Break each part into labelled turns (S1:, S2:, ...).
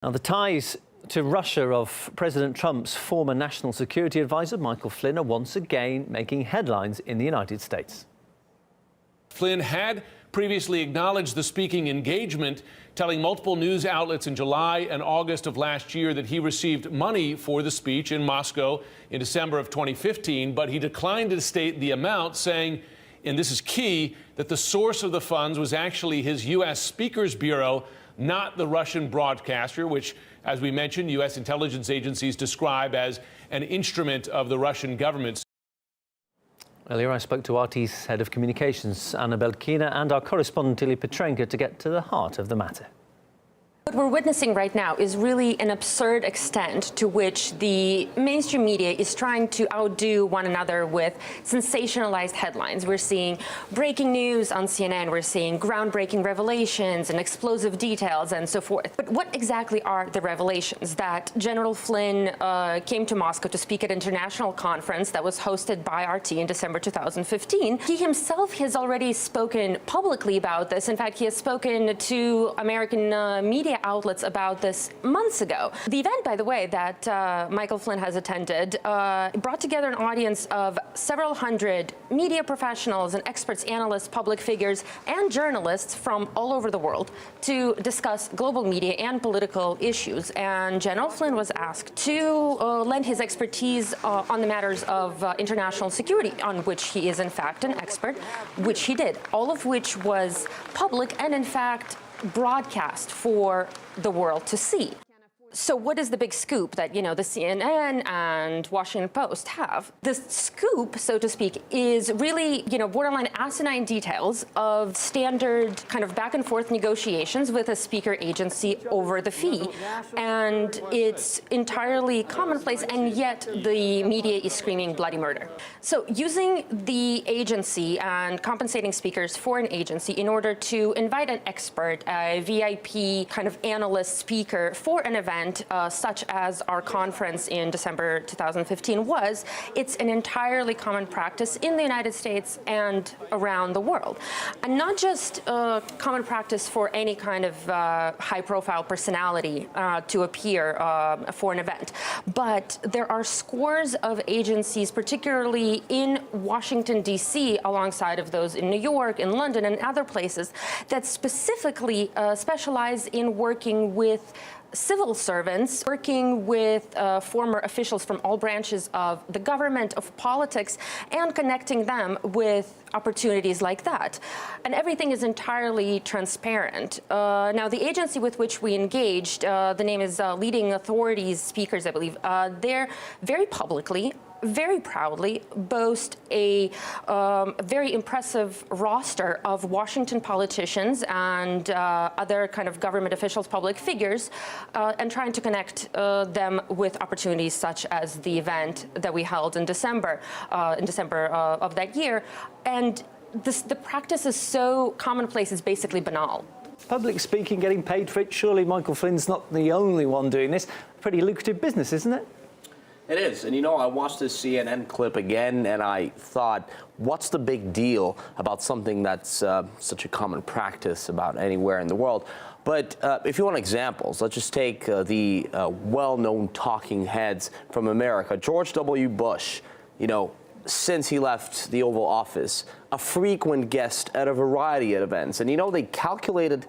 S1: Now, the ties to Russia of President Trump's former national security advisor, Michael Flynn, are once again making headlines in the United States.
S2: Flynn had previously acknowledged the speaking engagement, telling multiple news outlets in July and August of last year that he received money for the speech in Moscow in December of 2015, but he declined to state the amount, saying, and this is key, that the source of the funds was actually his U.S. Speakers Bureau, not the Russian broadcaster, which, as we mentioned, U.S. intelligence agencies describe as an instrument of the Russian government.
S1: Earlier, I spoke to RT's head of communications, Anna Belkina, and our correspondent, Ilya Petrenko, to get to the heart of the matter.
S3: What we're witnessing right now is really an absurd extent to which the mainstream media is trying to outdo one another with sensationalized headlines. We're seeing breaking news on CNN, we're seeing groundbreaking revelations and explosive details and so forth. But what exactly are the revelations? That General Flynn came to Moscow to speak at an international conference that was hosted by RT in December 2015. He himself has already spoken publicly about this. In fact, he has spoken to American media outlets about this months ago. The event, by the way, that Michael Flynn has attended brought together an audience of several hundred media professionals and experts, analysts, public figures, and journalists from all over the world to discuss global media and political issues. And General Flynn was asked to lend his expertise on the matters of international security, on which he is in fact an expert, which he did, all of which was public and in fact broadcast for the world to see. So what is the big scoop that, the CNN and Washington Post have? The scoop, so to speak, is really, borderline asinine details of standard kind of back and forth negotiations with a speaker agency over the fee. And it's entirely commonplace, and yet the media is screaming bloody murder. So using the agency and compensating speakers for an agency in order to invite an expert, a VIP kind of analyst speaker for an event, such as our conference in December 2015 was, it's an entirely common practice in the United States and around the world. And not just common practice for any kind of high-profile personality to appear for an event, but there are scores of agencies, particularly in Washington, D.C., alongside of those in New York, in London, and other places, that specifically specialize in working with civil servants, working with former officials from all branches of the government, of politics, and connecting them with opportunities like that. And everything is entirely transparent. Now, the agency with which we engaged, the name is Leading Authorities Speakers, I believe, they're very publicly, very proudly boast a very impressive roster of Washington politicians and other kind of government officials, public figures, and trying to connect them with opportunities such as the event that we held in December of that year. And the practice is so commonplace, it's basically banal.
S1: Public speaking, getting paid for it. Surely Michael Flynn's not the only one doing this. Pretty lucrative business, isn't it?
S4: It is. And I watched this CNN clip again and I thought, what's the big deal about something that's such a common practice about anywhere in the world? But if you want examples, let's just take the well-known talking heads from America. George W. Bush, since he left the Oval Office, a frequent guest at a variety of events. And they calculated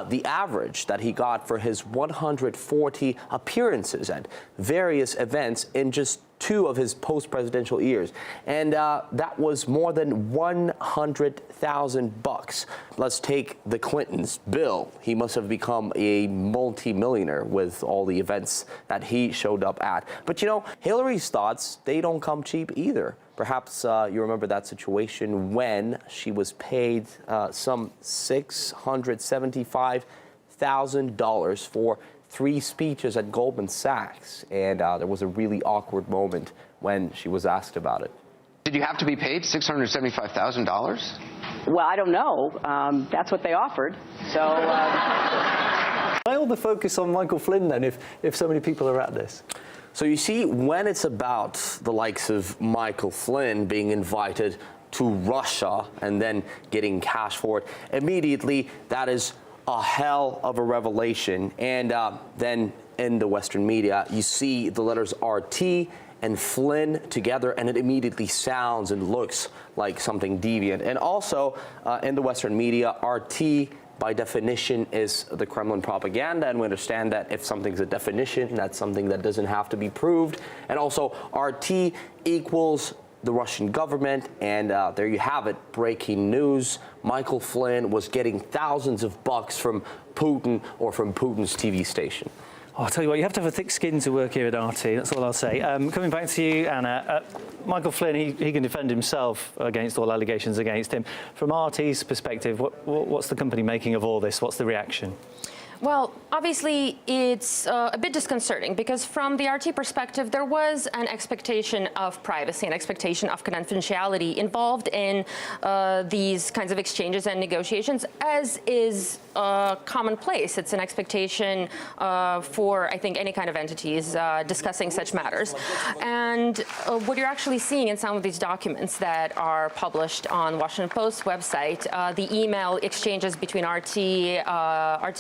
S4: the average that he got for his 140 appearances at various events in just 2 of his post-presidential years. And that was more than $100,000. Let's take the Clintons. Bill, he must have become a multi-millionaire with all the events that he showed up at. But Hillary's thoughts, they don't come cheap either. Perhaps you remember that situation when she was paid some $675,000 for 3 speeches at Goldman Sachs. And there was a really awkward moment when she was asked about it.
S5: Did you have to be paid $675,000?
S6: Well, I don't know. That's what they offered. So.
S1: Why all the focus on Michael Flynn then, if so many people are at this?
S4: So you see, when it's about the likes of Michael Flynn being invited to Russia and then getting cash for it, immediately that is a hell of a revelation. And then in the Western media, you see the letters RT and Flynn together, and it immediately sounds and looks like something deviant. And also in the Western media, RT by definition is the Kremlin propaganda, and we understand that if something's a definition, that's something that doesn't have to be proved. And also RT equals the Russian government, and there you have it, breaking news. Michael Flynn was getting thousands of bucks from Putin or from Putin's TV station.
S1: Oh, I'll tell you what, you have to have a thick skin to work here at RT, that's all I'll say. Coming back to you, Anna, Michael Flynn, he can defend himself against all allegations against him. From RT's perspective, what's the company making of all this? What's the reaction?
S3: Well, obviously, it's a bit disconcerting because from the RT perspective, there was an expectation of privacy, an expectation of confidentiality involved in these kinds of exchanges and negotiations, as is commonplace. It's an expectation for, I think, any kind of entities discussing such matters. And what you're actually seeing in some of these documents that are published on Washington Post's website, the email exchanges between RT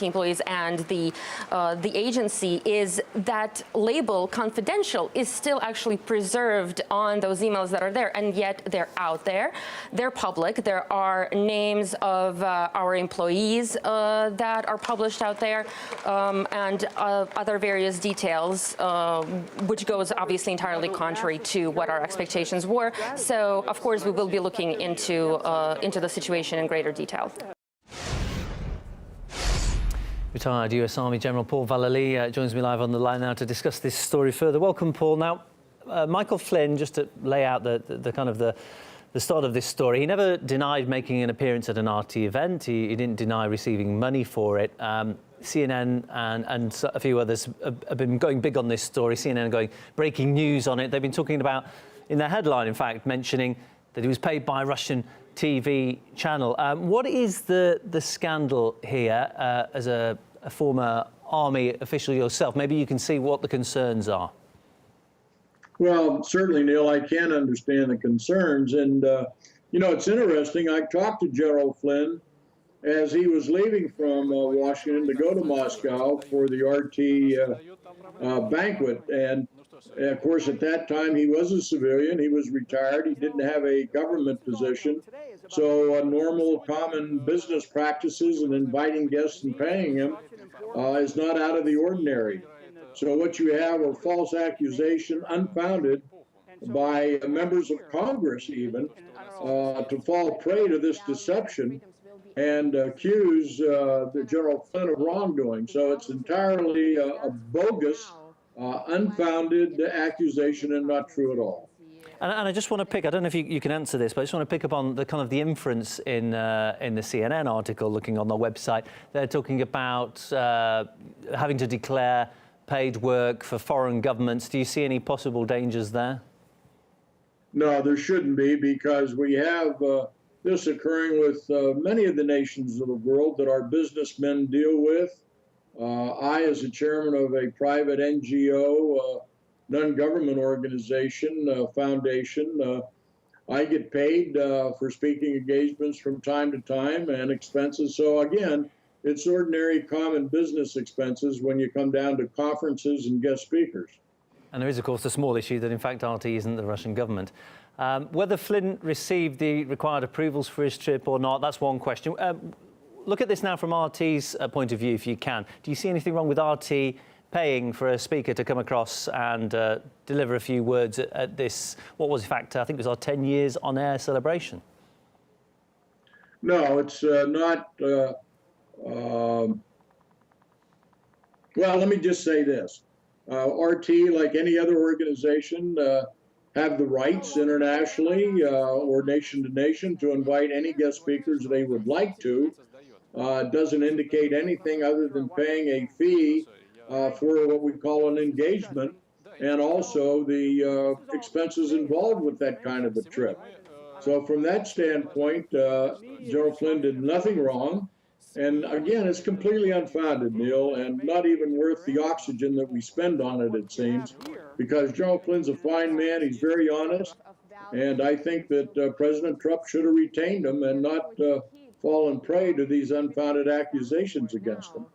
S3: employees and the agency, is that label confidential is still actually preserved on those emails that are there, and yet they're out there, they're public. There are names of our employees that are published out there, and other various details, which goes obviously entirely contrary to what our expectations were. So, of course, we will be looking into the situation in greater detail.
S1: Retired US Army General Paul Vallely joins me live on the line now to discuss this story further. Welcome, Paul. Now, Michael Flynn, just to lay out the kind of the start of this story, he never denied making an appearance at an RT event. He didn't deny receiving money for it. CNN and a few others have been going big on this story. CNN going breaking news on it. They've been talking about, in their headline, in fact, mentioning that he was paid by a Russian TV channel. What is the scandal here as a former army official yourself? Maybe you can see what the concerns are.
S7: Well, certainly, Neil, I can understand the concerns. And, you know, it's interesting. I talked to General Flynn as he was leaving from Washington to go to Moscow for the RT banquet. And, of course, at that time, he was a civilian. He was retired. He didn't have a government position. So normal, common business practices and inviting guests and paying them is not out of the ordinary. So what you have are false accusation, unfounded by members of Congress even, to fall prey to this deception and accuse the General Flynn of wrongdoing. So it's entirely a bogus, unfounded accusation and not true at all.
S1: And I just want to pick, I don't know if you can answer this, but I just want to pick up on the kind of the inference in the CNN article, looking on their website. They're talking about having to declare paid work for foreign governments. Do you see any possible dangers there?
S7: No, there shouldn't be, because we have this occurring with many of the nations of the world that our businessmen deal with. I, as a chairman of a private NGO, non-government organization, foundation, I get paid for speaking engagements from time to time and expenses. So again, it's ordinary common business expenses when you come down to conferences and guest speakers.
S1: And there is, of course, a small issue that, in fact, RT isn't the Russian government. Whether Flynn received the required approvals for his trip or not, that's one question. Look at this now from RT's point of view, if you can. Do you see anything wrong with RT paying for a speaker to come across and deliver a few words at this, what was, in fact, I think it was our 10 years on air celebration?
S7: No, it's not. Well, let me just say this. RT, like any other organization, have the rights internationally or nation to nation to invite any guest speakers they would like to. It doesn't indicate anything other than paying a fee for what we call an engagement, and also the expenses involved with that kind of a trip. So from that standpoint, General Flynn did nothing wrong. And again, it's completely unfounded, Neil, and not even worth the oxygen that we spend on it, it seems, because General Flynn's a fine man. He's very honest. And I think that President Trump should have retained him and not fallen prey to these unfounded accusations against them.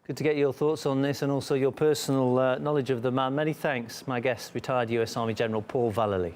S1: Good to get your thoughts on this and also your personal knowledge of the man. Many thanks, my guest, retired US Army General Paul Vallely.